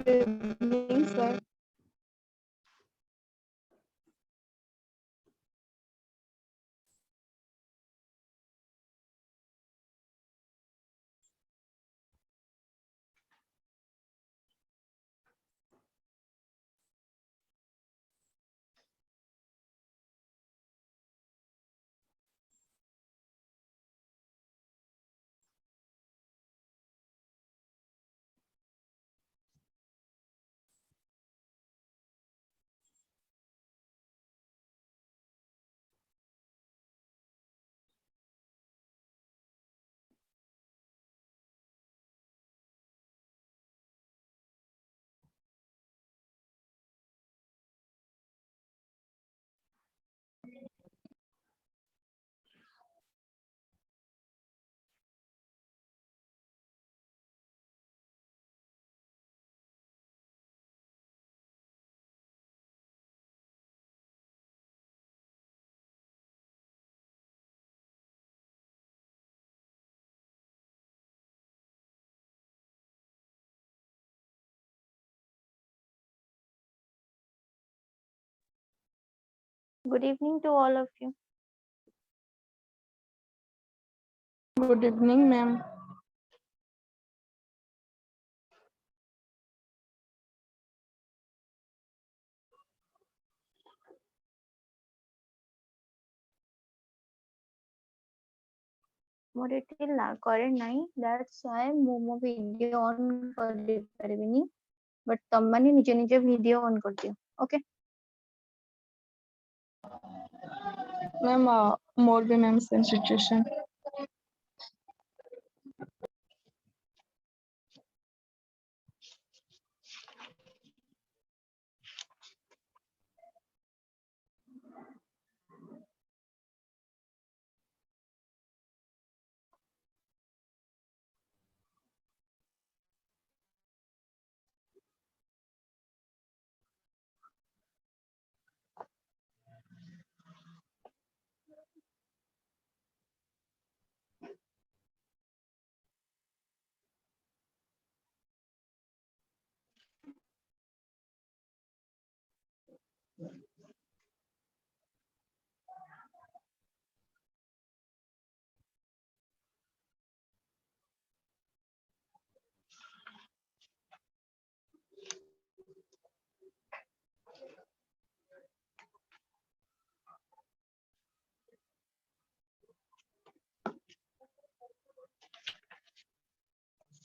evening, sir. Good evening to all of you. Good evening, ma'am. ମୋର ଏଠି current ନାହିଁ, that's why ମୁଁ ମୋ ଭିଡିଓ ଅନ୍ କରିପାରିବିନି, but ତମମାନେ ନିଜ ନିଜ ଭିଡିଓ ଅନ୍ କରିଦିଅ, okay? Ma'am, more be ma'am same situation.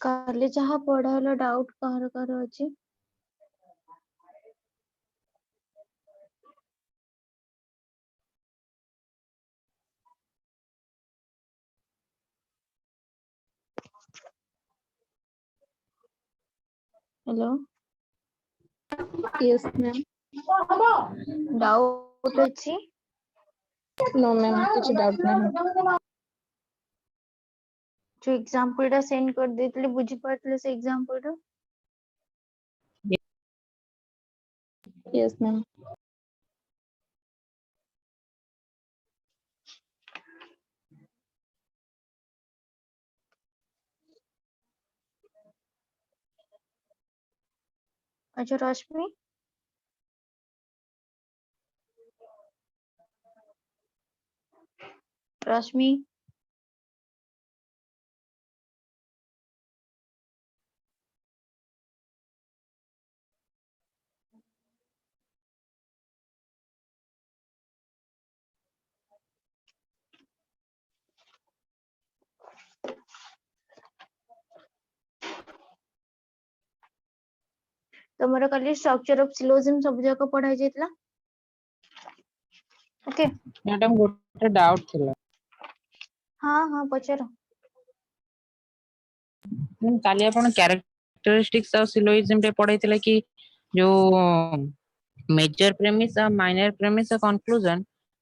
କାଲି ଯାହା ପଢା ହେଲା ଡାଉଟ୍ କାହାର କାହାର ଅଛି? Hello, Yes, ma'am. doubt ଅଛି? No, ma'am. କିଛି doubt ନାହିଁ। जो एग्जांपल ଟା ସେଣ୍ଡ କରି ଦେଇଥିଲି ବୁଝି ପାରୁଥିଲେ ସେ एग्जांपल ଟା? Yes, ma'am. अच्छा रश्मि, रश्मि तमरो काली स्ट्रक्चर ऑफ सिलोजिज्म सब जाक पढ़ाई जायतला, ओके? मैडम गोटे डाउट थिला। हाँ हाँ पचारो। काली आपण कैरेक्टरिस्टिक्स और सिलोजिज्म रे पढ़ाइथिले कि जो मेजर प्रेमिस और माइनर प्रेमिस और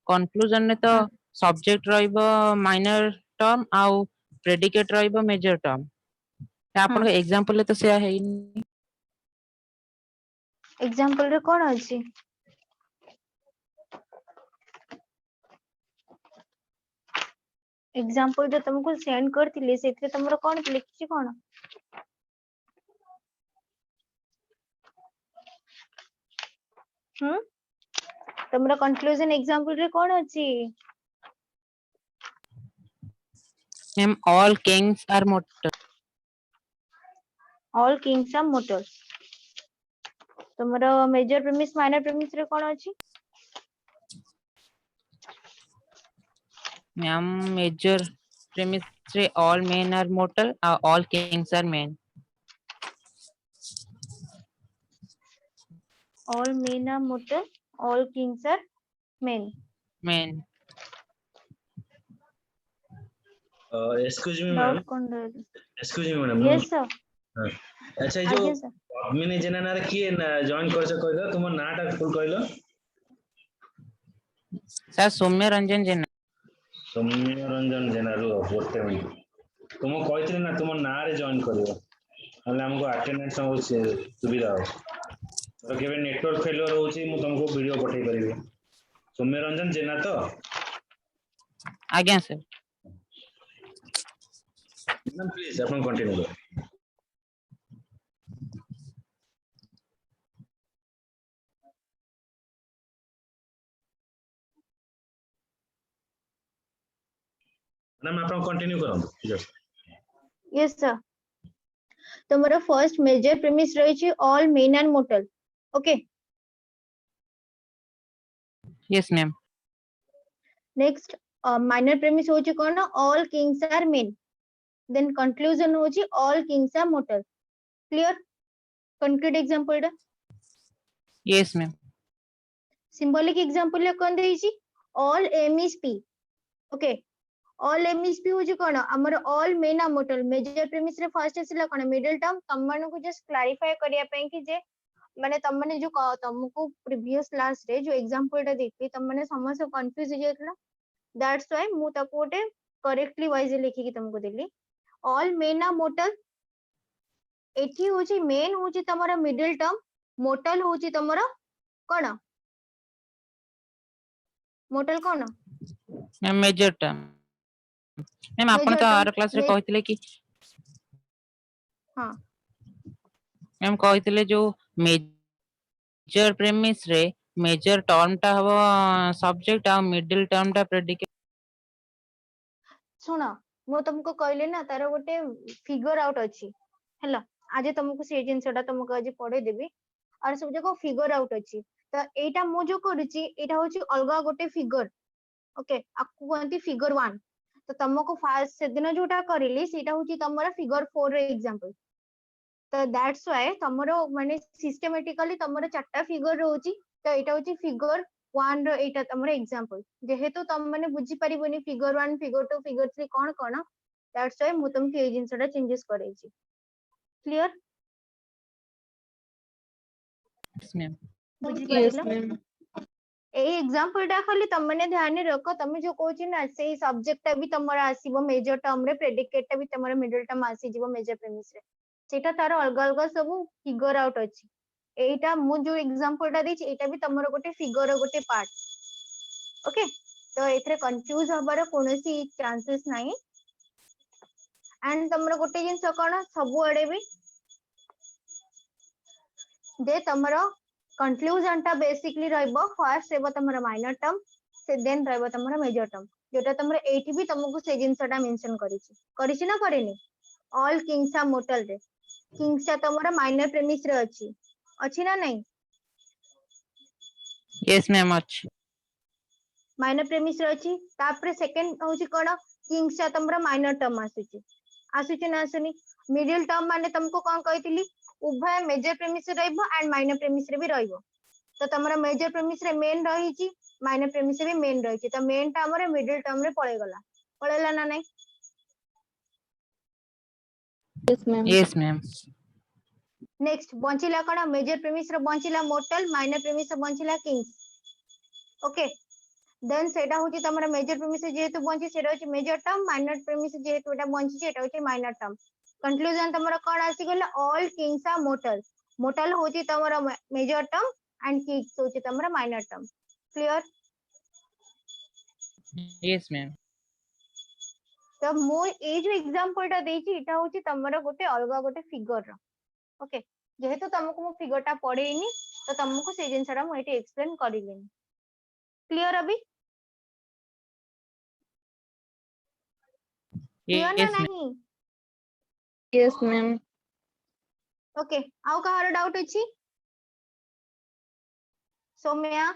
कंक्लूजन ने तो सब्जेक्ट रहइबो माइनर टर्म आउ प्रेडिकेट रहइबो मेजर टर्म। आपण के एग्जांपल तो से हेइनी। एग्जांपल रे कोन अछि? एग्जांपल जो तुमको सेंड करथिले सेथे तमरो कोन लिखछि कोन? तमरा कंक्लूजन एग्जांपल रे कोन अछि? Ma'am all kings are mortal. All kings are mortal. तमरा मेजर प्रीमिस माइनर प्रीमिस रे कोन अछि? मैम major premise रे all men are mortal, all kings are men. All men are mortal, all kings are men. Men. Excuse me doubt madam, कोन रे? Excuse me madam. Yes sir. अच्छा जो आगे sir. Padmini जेना नारे किए जॉइन करछ कहलो, तुम नाटा फुल कहलो? सर सौम्य रंजन जेना। सौम्य रंजन जेना रो गोटे मिनिट। तुम कहथिले ना तुम ना रे जॉइन करियो, हले हमको अटेंडेंस हो सुविधा हो। तो केबे नेटवर्क फेलियर होची मु तुमको वीडियो पठेई परिबे। सौम्य रंजन जेना तो? आज्ञा सर। मैम प्लीज अपन कंटिन्यू करो। मैम अपन कंटिन्यू करंतु, ठीक है? Yes sir. तमरा फर्स्ट मेजर प्रीमिस रही छी all men and mortal. Okay. Yes ma'am. Next minor premise होची कोन? All kings are men. Then conclusion होची all kings are mortal. Clear? Concrete example दा Yes ma'am. सिंबॉलिक एग्जांपल ले कोन देइची? All M is P. Okay. All M is P होची कोन? हमर all men are mortal. Major premise रे first आसिला कोन? Middle term. तम मानु को जस्ट क्लैरिफाई करिया पई कि जे माने तम माने जो तुमको प्रीवियस क्लास रे जो एग्जांपल टा देखि तम माने समस्त कंफ्यूज हो जायतला। दैट्स व्हाई मु ताको गोटे करेक्टली वाइज लिखि कि तुमको देली। All men are mortal. एठी होची मेन होची तमरा मिडिल टर्म, मोटल होची तमरा कोन? मोटल कोन? Ma'am major term. मैम आपण मेजर तो टर्म। आर क्लास रे कहितले कि हां मैम कहितले जो मेजर प्रेमिस रे मेजर टर्म टा हबो सब्जेक्ट आ मिडिल टर्म टा प्रेडिकेट। सुनो मु तुमको कहले ना तार गोटे फिगर आउट अछि हैला। आज तुमको से जिनसटा तुमको आज पढे देबी और सब जगह फिगर आउट अछि। तो एटा मु जो करूची एटा होची अलगा गोटे फिगर। ओके आपको कहती फिगर 1। तो तुमको फास्ट से दिन जोटा करिली सेटा होची तमरा फिगर 4 रे एग्जांपल। तो दैट्स व्हाई तमरो माने सिस्टमैटिकली तमरो चारटा फिगर रहउची। तो एटा होची फिगर 1 रो एटा तमरो एग्जांपल। जेहेतु तम माने बुझी परिबोनी फिगर 1 फिगर 2 फिगर 3 कोन कोन। दैट्स व्हाई मु तुमके ए जिनसटा चेंजेस करैची। क्लियर? Yes ma'am. बुझी Yes, पारिलो? ma'am. ए एग्जांपल टा खाली तम माने ध्यान रखो। तमे जो कहूची ना सेही सब्जेक्ट टा भी तमरा आसीबो मेजर टर्म रे, प्रेडिकेट टा भी तमरा मिडिल टर्म आसी जीवो मेजर प्रीमिस रे। सेटा तार अलग अलग सब फिगर आउट अछि। एटा मु जो एग्जांपल टा देछि एटा भी तमरो गोटे फिगर गोटे पार्ट। ओके तो एथरे कंफ्यूज हबार कोनोसी चांसेस नाही। एंड तमरो गोटे जिंस कोन सब आडे भी दे तमरो कंक्लूजन टा बेसिकली रहइबो फर्स्ट रहइबो तमरो माइनर टर्म से देन रहइबो तमरो मेजर टर्म। जेटा तमरो एठी भी तुमको से जिंसटा मेंशन करिछि ना करेनी? ऑल किंग्स आर मोटल रे किंग्स टा तमरो माइनर प्रीमिस रे अछि ना नहीं? Yes ma'am अछि। माइनर प्रीमिस रे अछि। तापर सेकंड होची कोन? किंग्स टा तमरो माइनर टर्म आसुची ना आसुनी? मिडिल टर्म माने तुमको कोन कहितली? उभय मेजर प्रीमिस रे रहइबो एंड माइनर प्रीमिस रे भी रहइबो। तो तमरो मेजर प्रीमिस रे मेन रहिची, माइनर प्रीमिस रे भी मेन रहिची। तो मेन टा हमरे मिडिल टर्म रे पळेला ना नहीं? Yes, ma'am. Yes ma'am. Next बंचिला कोन? मेजर प्रीमिस रे बंचिला मोटल, माइनर प्रीमिस रे बंचिला किंग्स। ओके देन सेटा होची तमरा मेजर प्रीमिस जेहेतु बंची सेटा होची मेजर टर्म, माइनर प्रीमिस जेहेतु एटा बंची सेटा होची माइनर टर्म। कंक्लूजन तमरा कोन आसी गेला? All kings are mortal. Mortal होची तमरा मेजर टर्म एंड किंग्स होची तमरा minor term. Clear? Yes ma'am. तो मो ए जो एग्जांपल टा देछि एटा होची तमरा गोटे अलगा गोटे फिगर रो। ओके जेहेतु तुमको मो फिगर टा पढेइनी तो तुमको से जिनसटा मु एटी एक्सप्लेन करिलेनी क्लियर अभी क्लियर ना Yes, ma'am. नहीं यस मैम। ओके आउ कहार डाउट अछि सौम्या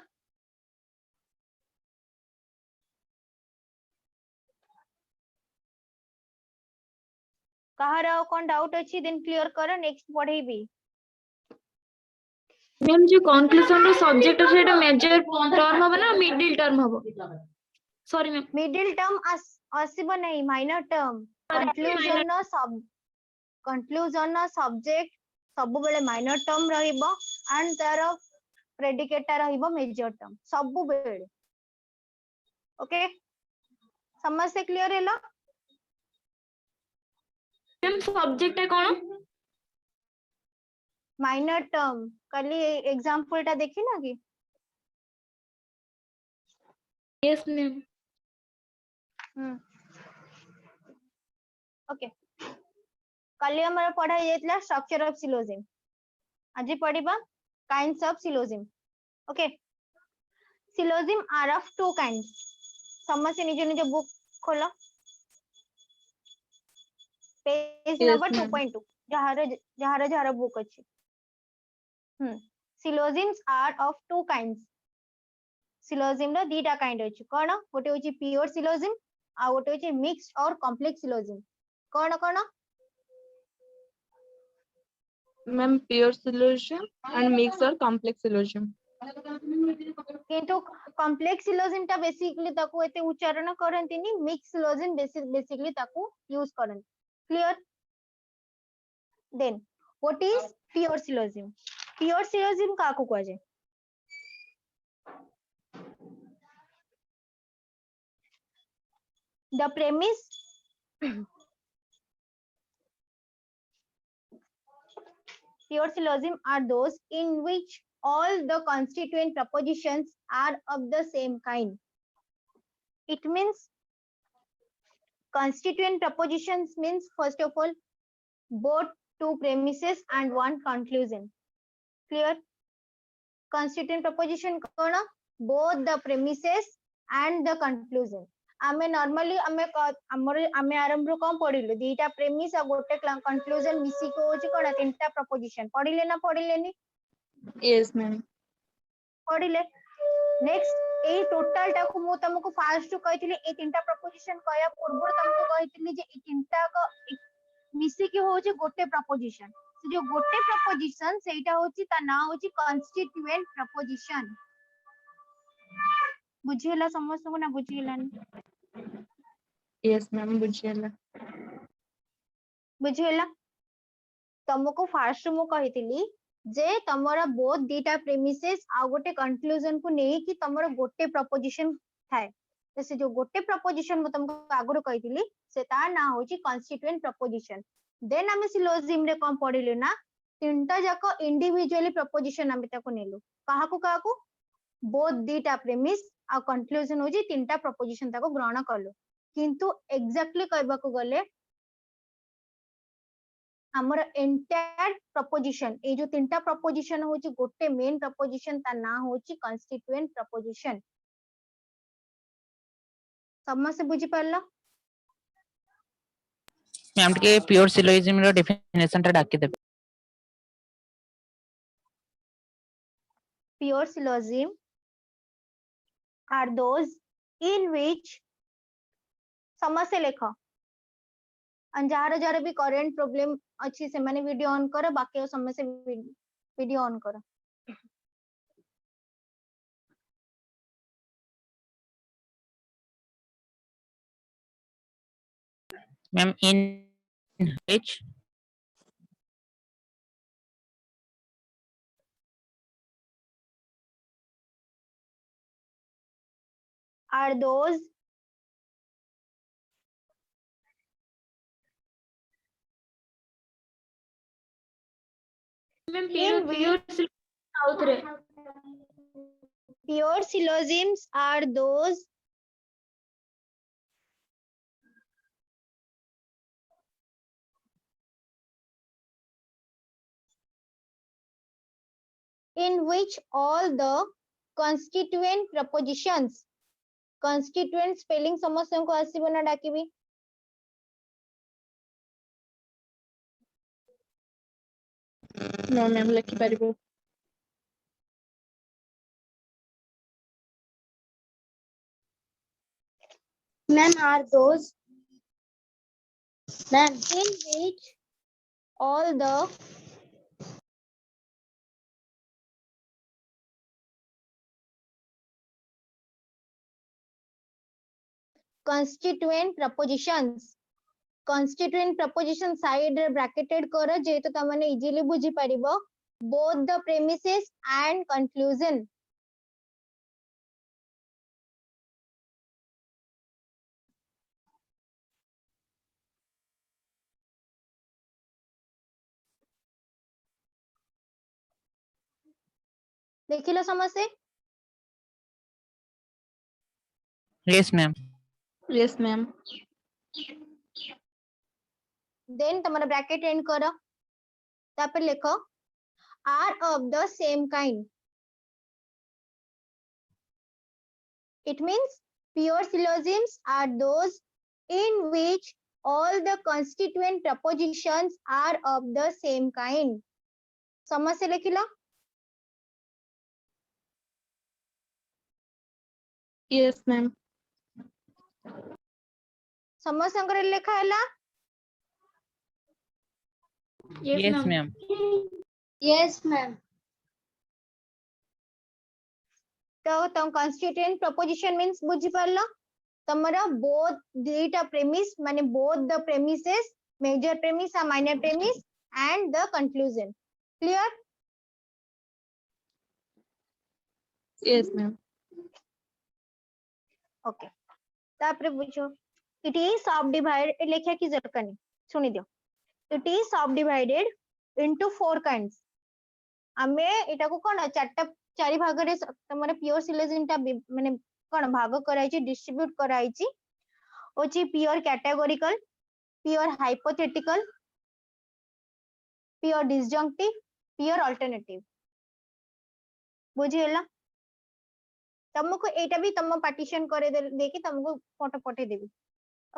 कहार आउ कोन डाउट अछि देन क्लियर कर नेक्स्ट पढेबी मैम जो कंक्लूजन रो सब्जेक्ट है सेटा मेजर टर्म हबो ना मिडिल टर्म हबो सॉरी मैम मिडिल टर्म आसीबो नहीं माइनर टर्म कंक्लूजन सब्जेक्ट सब बेले माइनर टर्म रहिबो एंड तार प्रेडिकेट ता रहिबो मेजर टर्म सब बेले ओके समझ क्लियर हेलो मैम सब्जेक्ट है कोन माइनर टर्म कल एग्जांपल टा देखी ना कि यस मैम ओके कल हमर पढ़ाई जायतला स्ट्रक्चर ऑफ सिलोजिम आज पढ़िबा kinds of syllogism okay syllogism are of two kinds समझ निज निज बुक खोलो पेज Yes, नंबर ma'am. 2.2 जहार बुक अछि syllogisms are of two kinds syllogism रो दीटा काइंड अछि कोन गोटे होछि प्योर सिलोजिम आ गोटे होछि मिक्स्ड और कॉम्प्लेक्स सिलोजिम कोन कोन ma'am pure syllogism and mix और कॉम्प्लेक्स सिलोजियम। किंतु कॉम्प्लेक्स सिलोजिम ता बेसिकली ताको एते उच्चारण करंतिनी मिक्स सिलोजिम बेसिकली ताको यूज करंती clear then what is pure syllogism काको कहै छै the premise pure syllogism are those in which all the constituent propositions are of the same kind it means constituent propositions means first of all both two premises and one conclusion clear constituent proposition kona both the premises and the conclusion आमे normally आमे आरंभ रो कोन पढिलु दीटा premise आ गोटे conclusion मिसी को होची कोन तीनटा preposition पढिले ना पढिलेनी yes ma'am. पढिले next ए total टा को मु तुमको फास्ट कहितली ए तीनटा प्रपोजिशन कहया पूर्व तुमको कहितली जे ए तीनटा को मिसी के होची गोटे प्रपोजिशन से जो गोटे प्रपोजिशन सेटा होची ता ना होची कॉन्स्टिट्यूएंट प्रपोजिशन बुझियला समस्त को ना बुझियलानी यस मैम बुझियला बुझियला तुमको फास्ट मु कहितली जे तमरा बोथ दीटा प्रेमिसेस आ गोटे कंक्लूजन को नै कि तमरा गोटे प्रपोजिशन थाए तो से जो गोटे प्रपोजिशन मु तुमको आगुर कहितली से ता ना होची कॉन्स्टिट्यूएंट प्रपोजिशन देन हमें सिलोजिम रे कोन पढिलु ना तीनटा जाको इंडिविजुअली प्रपोजिशन हमें ताको नेलु काहा को बोथ दीटा प्रेमिस आ कंक्लूजन होची तीनटा प्रपोजिशन ताको ग्रहण करलु किंतु एग्जैक्टली कहबा को गले हमर एंटायर प्रपोजिशन ए जो तीनटा प्रपोजिशन होची गोटे मेन प्रपोजिशन ता ना होची कॉन्स्टिट्यूएंट प्रपोजिशन समझ बुझी पारला मैम के प्योर सिलोजिम रो डेफिनेशन ता डाकी देबे pure syllogism are those in which समस्या लेख जार जार भी करेंट प्रॉब्लम अच्छी से माने वीडियो ऑन करो बाकी समस्या वीडियो ऑन करो ma'am in which are those ma'am in which south रे pure syllogisms are those in which all the constituent prepositions, constituent spelling समस्त को आसीबो ना डाकिबी No, ma'am, ଲେଖି ପାରିବୁ। Ma'am, are those, ma'am, in which all the constituent prepositions, constituent preposition side रे bracketed कर जेतो तमने easily बुझी परिबो both the premises and conclusion। देखिलो समझे? Yes, ma'am. Yes, ma'am. Then तमने bracket end करो तापर लिखो are of the same kind। It means pure syllogisms are those in which all the constituent prepositions are of the same kind। समझ से लिखिलो? Yes, ma'am. समझ संकर लिखा है ला? Yes, ma'am. yes, ma'am. तो तम constituent preposition means बुझी पारलो तमरा both data premise माने both the premises, major premise or minor premise and the conclusion। clear? Yes, ma'am. okay तापरे बुझो it is subdivided लेखा की जरूरत नहीं सुनी दियो it is subdivided into four kinds। आमे एटा को कोन चारटा चारि भाग रे तमरे प्योर सिलोजिम टा माने कोन भाग कराई छि डिस्ट्रीब्यूट कराई छि ओछि pure categorical, pure hypothetical, pure disjunctive, pure alternative. बुझियला? तुमको एटा भी तुम पार्टीशन करे देखि तुमको फोटो पठे देबी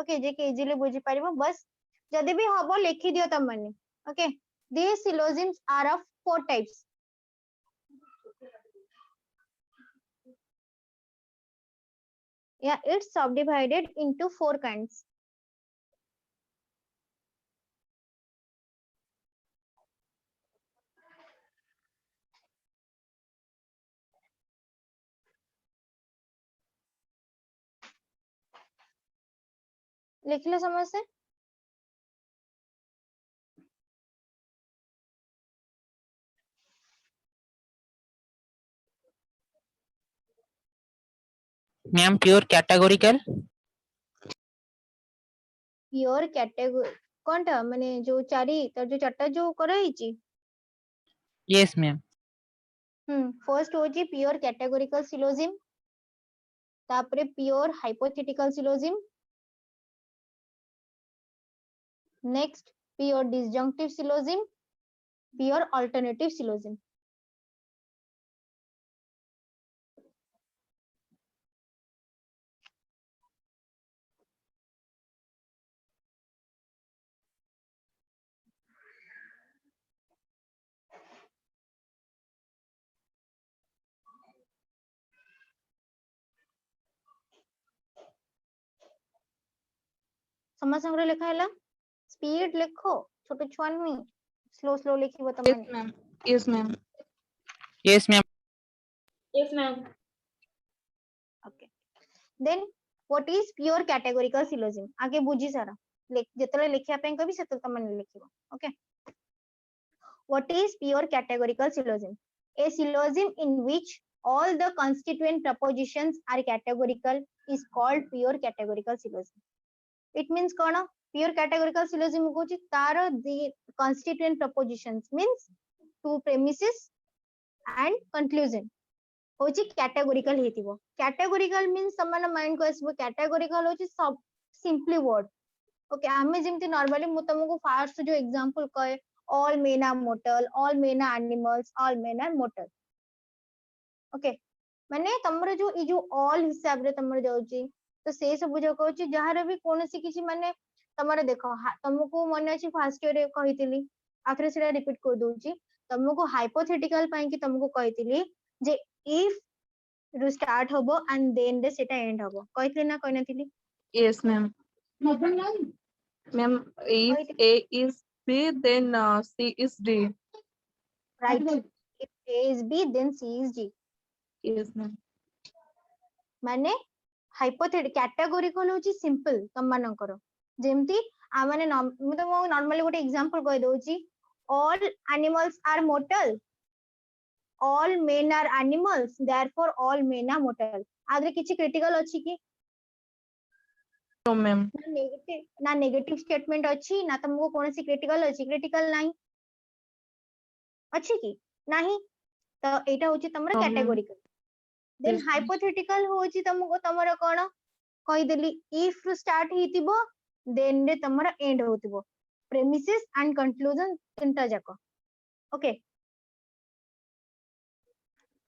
ओके जे के इजीली बुझी परिबो बस जदि भी हबो लिखि दियो तुम माने okay these syllogisms are of four types। yeah it's subdivided into four kinds। लिख लो समझ से? Ma'am, pure categorical. Pure category कोनटा माने जो चारि तर जो चारटा जो कराई छि Yes, ma'am. फर्स्ट होची प्योर कैटेगोरिकल सिलोजिम तापरे pure hypothetical syllogism next pure disjunctive syllogism pure alternative syllogism. समझ संग्रह लिखा है स्पीड लिखो छोटे छुआ नहीं स्लो स्लो लिखिबो Yes, तमने ma'am. Yes, ma'am. Yes, ma'am. Yes, ma'am. Okay then what is pure categorical syllogism आगे बुझी सारा जेतले लिखिया पे कभी सेतले तमने लिखिबो okay what is pure categorical syllogism a syllogism in which all the constituent prepositions are categorical is called pure categorical syllogism। it means cone pure categorical syllogism को तार the constituent prepositions means two premises and conclusion होची categorical हेतिबो। Categorical means समान mind को आसीबो categorical होची सब simply word okay हमें जेमति normally मु तुमको फास्ट जो एग्जांपल कहे all men are mortal, all men are animals, all men are mortal okay माने तमरो जो ई जो ऑल हिसाब रे तमरो जाउची तो से सब जो कहूची जहार भी कोनोसी किछि माने तमरो देखो तुमको मन अछि फर्स्ट ईयर रे कहितली आथरे सेटा रिपीट कर दोची तुमको हाइपोथेटिकल पई कि तुमको कहितली जे इफ रू स्टार्ट होबो एंड देन रे सेटा एंड होबो कहितली ना कहिनथिली Yes, ma'am. Ma'am, if A is B, then C is D. Right if A is B then C is D Yes, ma'am. माने हाइपोथेटिक कैटेगोरिकल होची सिंपल तम मानकर जेमती आ माने मु तो नॉर्मली गोटे एग्जांपल कहि दोची all animals are mortal all men are animals therefore all men are mortal आदरे किछि क्रिटिकल अछि कि No, ma'am. ना नेगेटिव स्टेटमेंट अछि ना तुमको कोनसी क्रिटिकल अछि क्रिटिकल नाही अछि कि नाही तो एटा होची तमरा No, ma'am. Categorical then Yes, ma'am. Hypothetical होची तुमको तमरा कोन कहि देली इफ स्टार्ट हेतिबो देन रे तमरा एंड होतिबो प्रेमिसेस एंड कंक्लूजन तीनटा जाको okay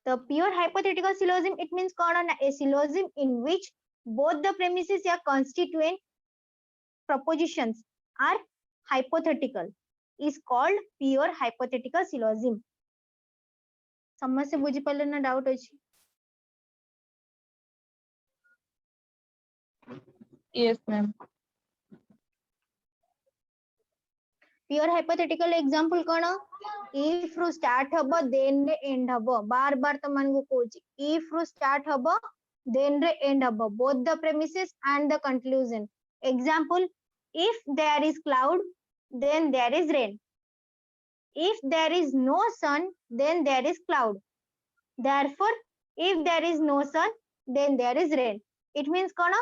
the pure hypothetical syllogism it means कोन a syllogism in which both the premises या constituent propositions are hypothetical is called pure hypothetical syllogism समझ से बुझी पले ना डाउट अछि Yes, ma'am. pure hypothetical example cone if ru start हबो then रे end हबो बार बार त मन को कोची if ru start हबो then रे end हबो both the premises and the conclusion example if there is cloud then there is rain if there is no sun then there is cloud therefore if there is no sun then there is rain it means कोन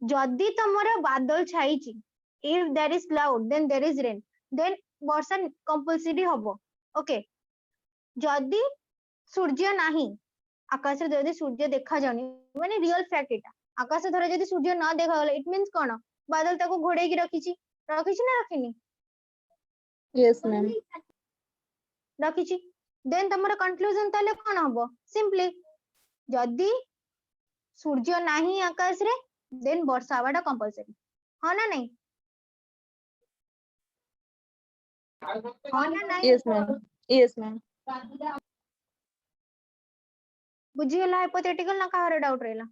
जदी तमरा बादल छाईची if there is cloud then there is rain then Varsha compulsory हबो okay जदी सूर्य नाही आकाश रे जदी सूर्य देखा जानी माने रियल फैक्ट एटा आकाश धरे जदी सूर्य ना देखा गले इट मींस कोन बादल ताको घोड़े की रखिची रखिची ना रखिनी Yes, ma'am. रखिची देन तमरा कंक्लूजन ताले कोन हबो सिंपली जदी सूर्य नाही आकाश रे देन वर्षा आवाटा कंपलसरी हां ना नहीं हां ना नहीं Yes, ma'am. Yes, ma'am. बुझियला hypothetical ना काहर डाउट रहला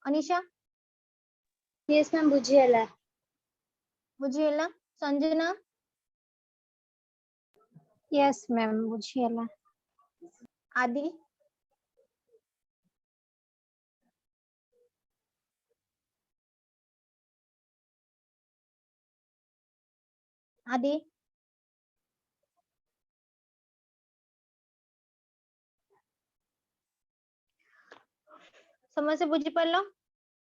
Anisha Yes, ma'am. बुझियला. बुझियला Sanjana Yes, ma'am. बुझियला. आदि आदि समझ से बुझी पारलो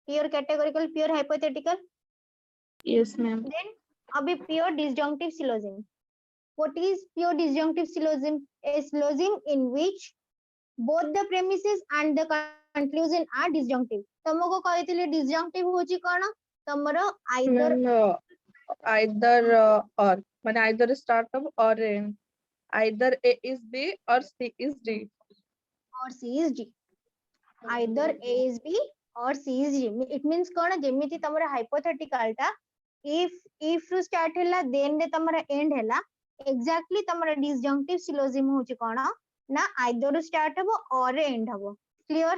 pure categorical pure hypothetical Yes, ma'am. then अभी pure disjunctive syllogism what is pure disjunctive syllogism a syllogism in which both the premises and the conclusion are disjunctive तुमको कहितले disjunctive होची कोन तमरो either Ma'am, either or. When either start of or end. Either A is B or C is D. or C is D either A is B or C is D it means cone जेमिति तमरो hypothetical टा if ru start हैला then रे तमरो end हैला exactly तमरो disjunctive syllogism होची कोन ना either ru start हबो or end हबो clear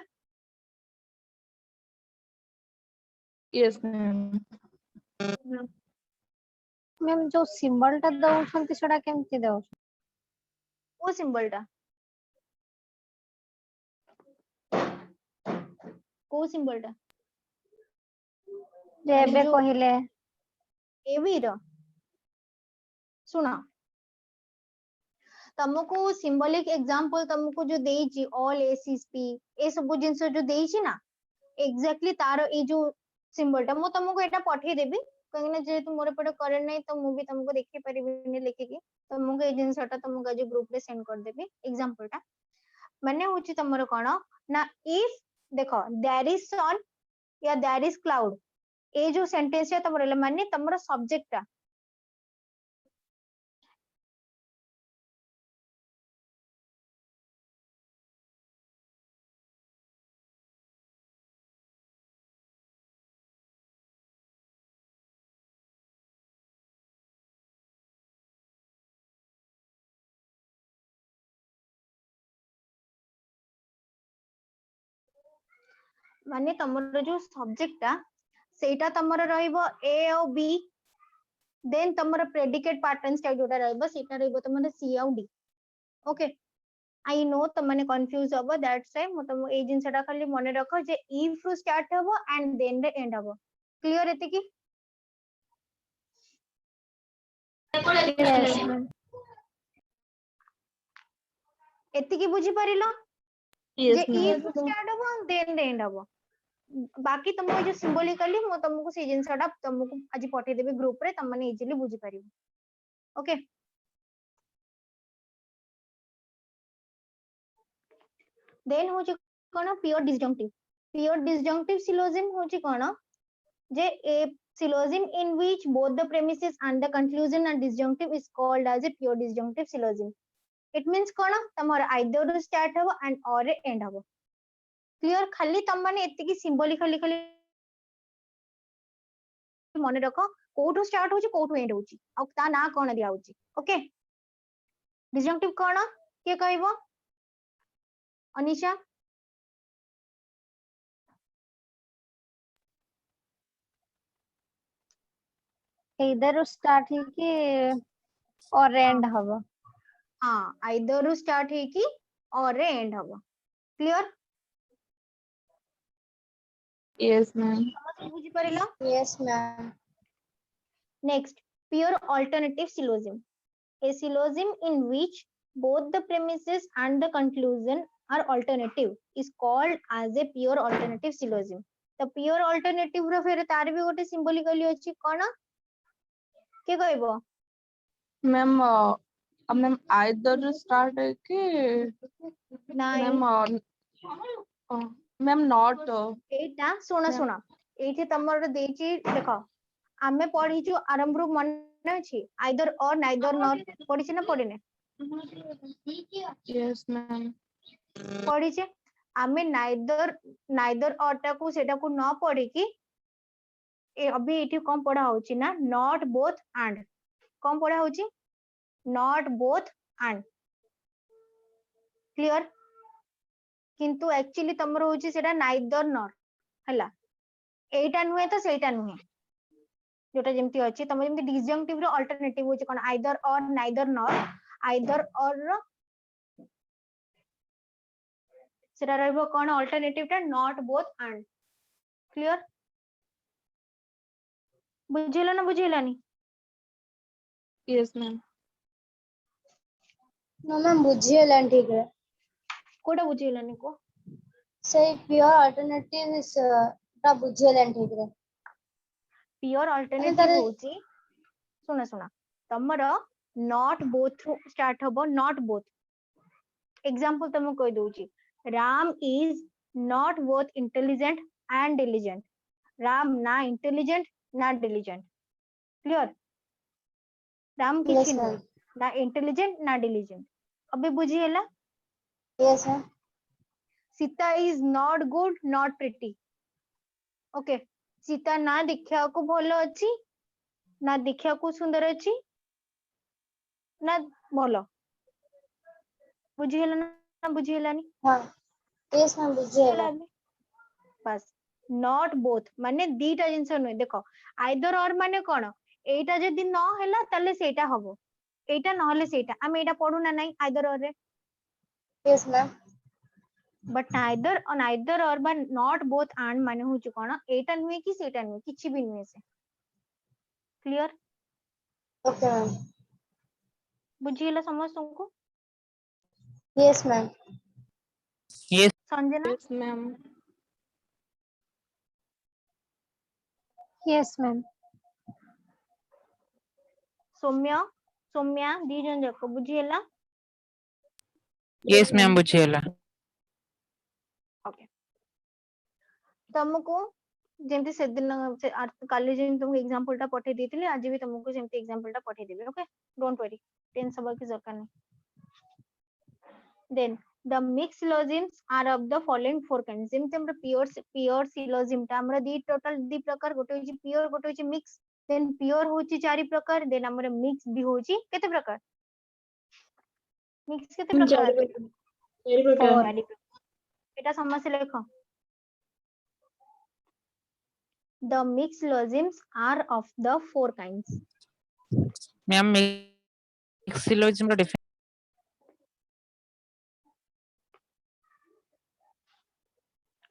Yes, ma'am. Ma'am जो symbol टा दउछंती सेटा केमति दउ वो सिंबल टा को सिंबल टा जेबे जो- कहिले एवी रो सुना तुमको सिंबलिक एग्जांपल तुमको जो देइची ऑल एसएसपी ए सब जिंस जो देइची ना एग्जैक्टली तार ए जो सिंबल टा मु तुमको एटा पठे देबी कहीं ना जेहेतु मोर पटे करेंट नहीं तो मु भी तुमको देखि परिबिनी लिखिकी तुमको ए जिंसटा तुमको जो ग्रुप रे सेंड कर देबी एग्जांपल टा माने होची तमरो कोन ना इफ देखो देयर इज सन या देयर इज क्लाउड ए जो सेंटेंस है तमरो माने तमरो सब्जेक्ट टा माने तमरो जो सब्जेक्ट टा सेटा तमरो रहइबो ए और बी देन तमरो प्रेडिकेट पैटर्न्स टा जोटा रहइबो सेटा रहइबो तमरो सी और डी ओके आई नो त माने कंफ्यूज हबो दैट्स व्हाई म तुम ए जिंसटा खाली मने रखो जे इफ रु स्टार्ट हबो एंड देन रे एंड हबो क्लियर एते की Yes, ma'am. एते की बुझी परिलो Yes, J ma'am. If start हबो देन रे एंड हबो बाकी तुमको जो सिंबलिकली मो तुमको से जिंसटा तुमको आज पठे देबे ग्रुप रे तुम माने इजीली बुझी परिबो ओके देन होची कोन प्योर डिसजंक्टिव सिलोजिम होची कोन जे a syllogism in which both the premises and the conclusion are disjunctive is called as a pure disjunctive syllogism it means कोन तमर either ru start हबो and or रे end हबो clear खाली तम माने एति की सिंबल खाली मने रखो कोठो स्टार्ट होची कोठो एंड होची आ ता ना कोन दिया होची ओके डिसजंक्टिव कोन के कहबो अनिशा Either start ही कि or end हवा. हां either ru start है कि और रे एंड हबो क्लियर Yes, ma'am. बुझी परिला Yes, ma'am. next pure alternative syllogism a syllogism in which both the premises and the conclusion are alternative is called as a pure alternative syllogism the pure alternative रो फिर तार भी गोटे सिंबलिकली अछि कोन के कहबो Ma'am, ma'am either start है कि nine ma'am not एटा सुना सुना एठी तमर देची देखो आमे पढिछु आरंभ रू मन अछि आइदर और नाइदर नॉट पढिछि ना पढिने yes ma'am पढिछे आमे नाइदर और टा को सेटा को न पढि कि ए अभी एठी कम पढा होछि ना नॉट बोथ एंड कम पढा होछि नॉट बोथ एंड क्लियर किंतु एक्चुअली तमरो होछि सेटा नाइदर नॉर हला एटा नुहे तो सेटा नुहे जोटा जेमती अछि तम जेमती डिसजंक्टिव रो अल्टरनेटिव होछि कोन आइदर और नाइदर नॉर आइदर और सेटा रहबो कोन अल्टरनेटिव टा नॉट बोथ एंड क्लियर बुझिला ना बुझिलानी yes ma'am No, ma'am. बुझियलन ठीक है. कोडा बुझिलानी को Say pure alternative is ता बुझियलन ठीक है. प्योर अरे अल्टरनेटिव तारे होछि सुना सुना तमरो नॉट बोथ स्टार्ट हबो नॉट बोथ एग्जांपल तम कहि दोछि Ram is not both intelligent and diligent Ram ना इंटेलिजेंट ना डिलिजेंट क्लियर राम yes किछि ma'am. नुहे ना इंटेलिजेंट ना डिलिजेंट अबे बुझी हैला Yes ma'am. Sita is not good not pretty okay Sita ना देखिया को भलो अछि ना देखिया को सुंदर अछि ना भलो बुझी हैला ना बुझी हैलानी हाँ. Yes ma'am. बुझियलन. बस नॉट बोथ माने दीटा जिंस नुहे देखो आइदर और माने कोन एटा जदी न हैला तले सेटा हबो एटा न हले सेटा हम एटा पढु ना नाही आइदर और रे Yes ma'am. बट नाइदर और बा नॉट बोथ एंड माने होची कोन एटा नुहे कि सेटा नुहे किछि भी नुहे से क्लियर Okay ma'am. बुझिला समझ तुमको Yes ma'am. yes Sanjana yes ma'am Yes ma'am. Saumya दी जन जाको बुझिला yes ma'am बुझियला ओके तुमको जेमती से दिन से काली जेम तुमको एग्जांपल टा पठे देथिले आज भी तुमको जेमती एग्जांपल टा पठे देबे ओके डोंट वरी टेंशन हवा की जरूरत नहीं then the mixed syllogisms are of the following four kinds जेमती हमरा प्योर syllogism टा हमरा दी टोटल दी प्रकार गोटे होची प्योर गोटे होची मिक्स देन प्योर होची चारि प्रकार देन हमरा मिक्स भी होची केते प्रकार मिक्स केते प्रकार चारि प्रकार एटा समस्या लेखो The mixed syllogisms are of the four kinds. Ma'am mix syllogism ର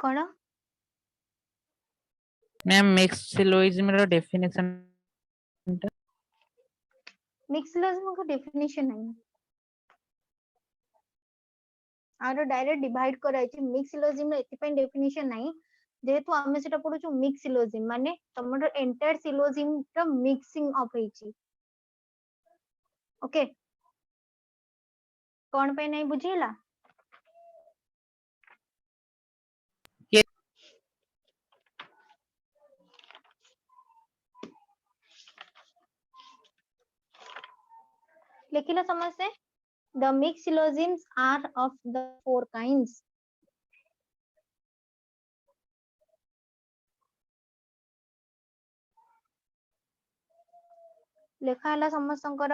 कौन? मैम मिक्स सिलोजिज्म ର डेफिनेशन मिक्स syllogism को definition नहीं आरो डायरेक्ट डिवाइड कराइछि मिक्स सिलोजिज्म रे एथि डेफिनेशन नहीं जेहेतु आमे सेटा पढुछु मिक्स सिलोजिज्म माने तमरो एंटायर सिलोजिज्म रो मिक्सिंग अप हेछि ओके कोन पे नहीं बुझिला Yes. लिखिला समझते the mixed syllogisms are of the four kinds. लेखा हला समस्तंकर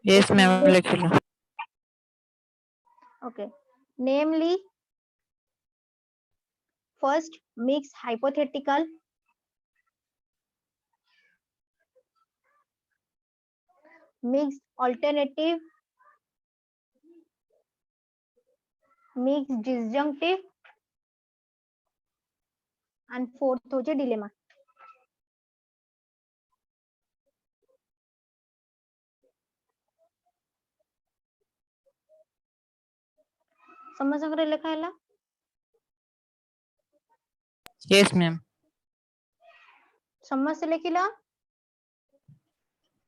यस मैम लिखिलो okay namely first mixed hypothetical mixed alternative mixed disjunctive and fourth हो जे dilemma समस्तंकर लेखा हला यस मैम समस्त लिखिला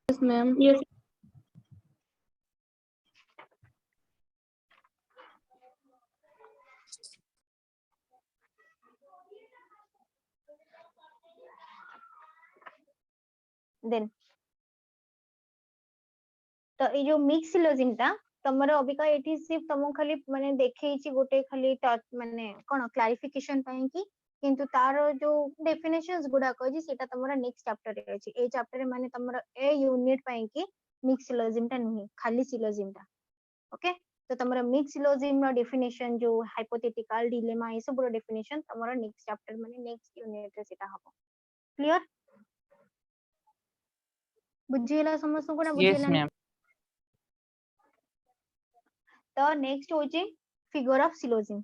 Yes, ma'am. Yes. then तो ये जो मिक्स सिलोजिम ता तमरो अबिका एठी सिर्फ तमो खाली माने देखैछि गोटे खाली माने कोन क्लैरिफिकेशन पई कि किंतु तार जो डेफिनेशंस गुडा कहछि सेटा तमरो नेक्स्ट चैप्टर रे अछि ए चैप्टर रे माने तमरो ए यूनिट पई कि मिक्स सिलोजिम ता नहीं खाली सिलोजिम ता ओके तो तमरो मिक्स सिलोजिम रो डेफिनेशन जो हाइपोथेटिकल डिलेमा ए सब रो डेफिनेशन तमरो नेक्स्ट चैप्टर माने नेक्स्ट यूनिट रे सेटा हबो क्लियर बुझिला समस्त को ना यस बुझिला मैम the next होची figure of syllogism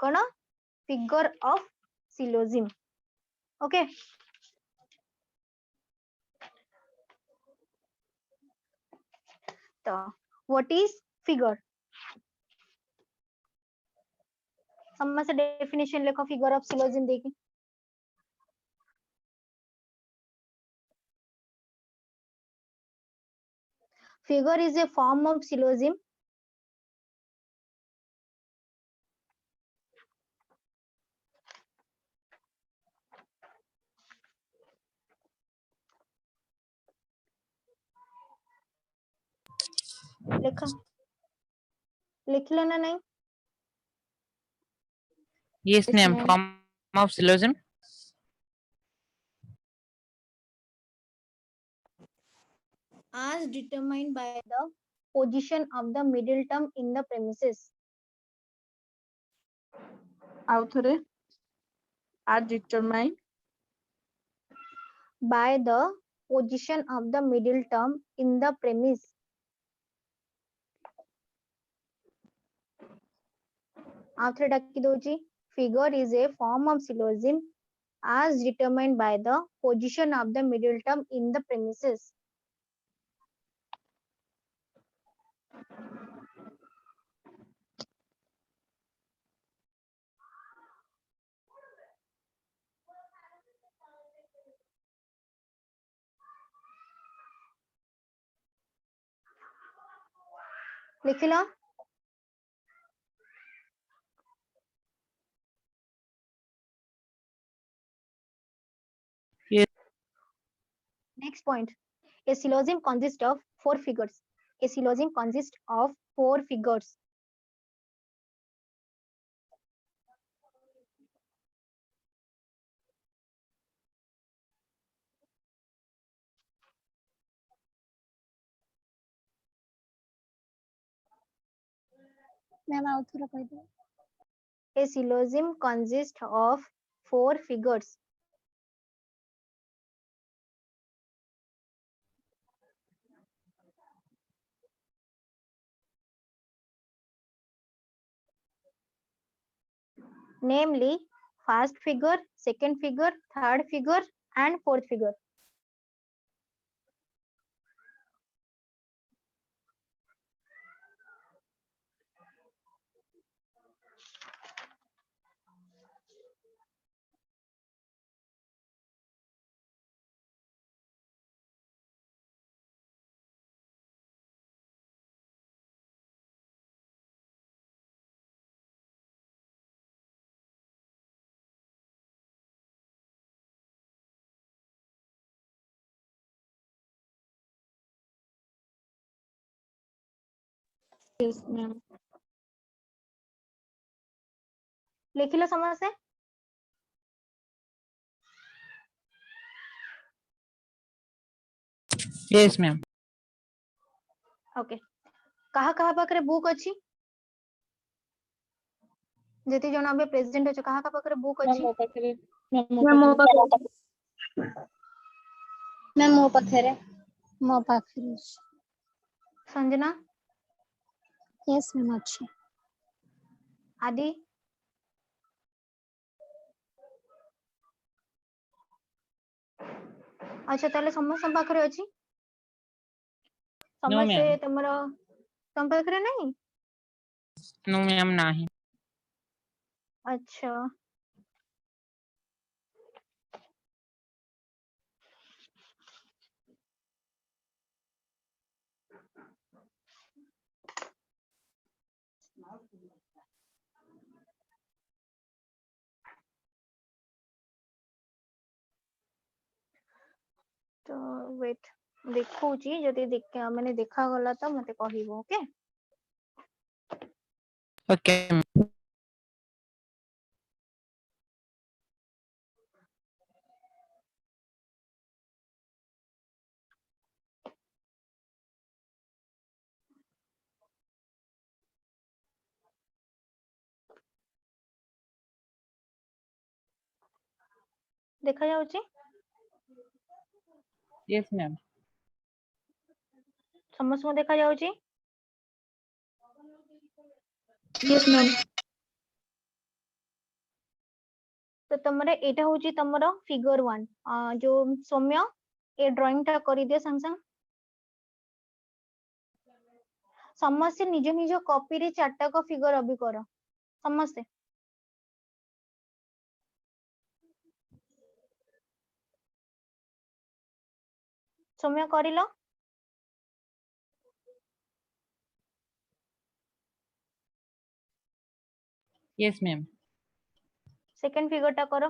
cone figure of syllogism okay तो what is figure समस्त definition लिखो figure of syllogism देखी figure is a form of syllogism लिखा लिखलो ना नहीं yes Yes, ma'am ma'am. Form of syllogism as determined by the position of the middle term in the premises Author are determined by the position of the middle term in the premise after Dawki Dochi figure is a form of syllogism as determined by the position of the middle term in the premises लिखिला Yes. Next point. A syllogism consists of four figures. A syllogism consists of four figures. मैम आउथर कह दो A syllogism consists of four figures. namely first figure, second figure, third figure and fourth figure. Yes, ma'am. लिखिलो समस्ते Yes, ma'am. Okay कहा कहा पाखरे book अछि जति जण अबे प्रेजेंट अछि कहा कहा पाखरे बुक मैम अछि मो पाखरे Ma'am, ମୋ ପାଖରେ मैम मो पाखरे संजना यस मैम अच्छी आदि अच्छा ताले समस्त पाखरे अछि No, समस्ते ma'am. तमरो तम पाखरे नहीं No, ma'am, नाही. अच्छा तो वेट देखौची जदि माने देखा गला तो मते कहिबो ओके Okay, ma'am. देखा जाउची Yes, ma'am. समस्त को देखा जाउची yes ma'am. तो तमरे एटा होची तमरो फिगर 1 जो सौम्य ए ड्राइंग टा करि दे संग संग समस्त निज निज कॉपी रे चारटा को फिगर अभी करो समस्त सौम्य करिलो Yes, ma'am. सेकंड फिगर टा करो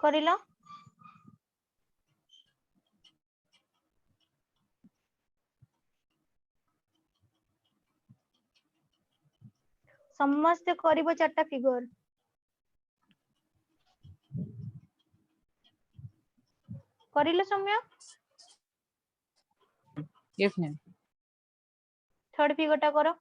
करिलो समस्त करिबो चारटा फिगर करिलो सौम्य Yes, ma'am. थर्ड फिगर टा करो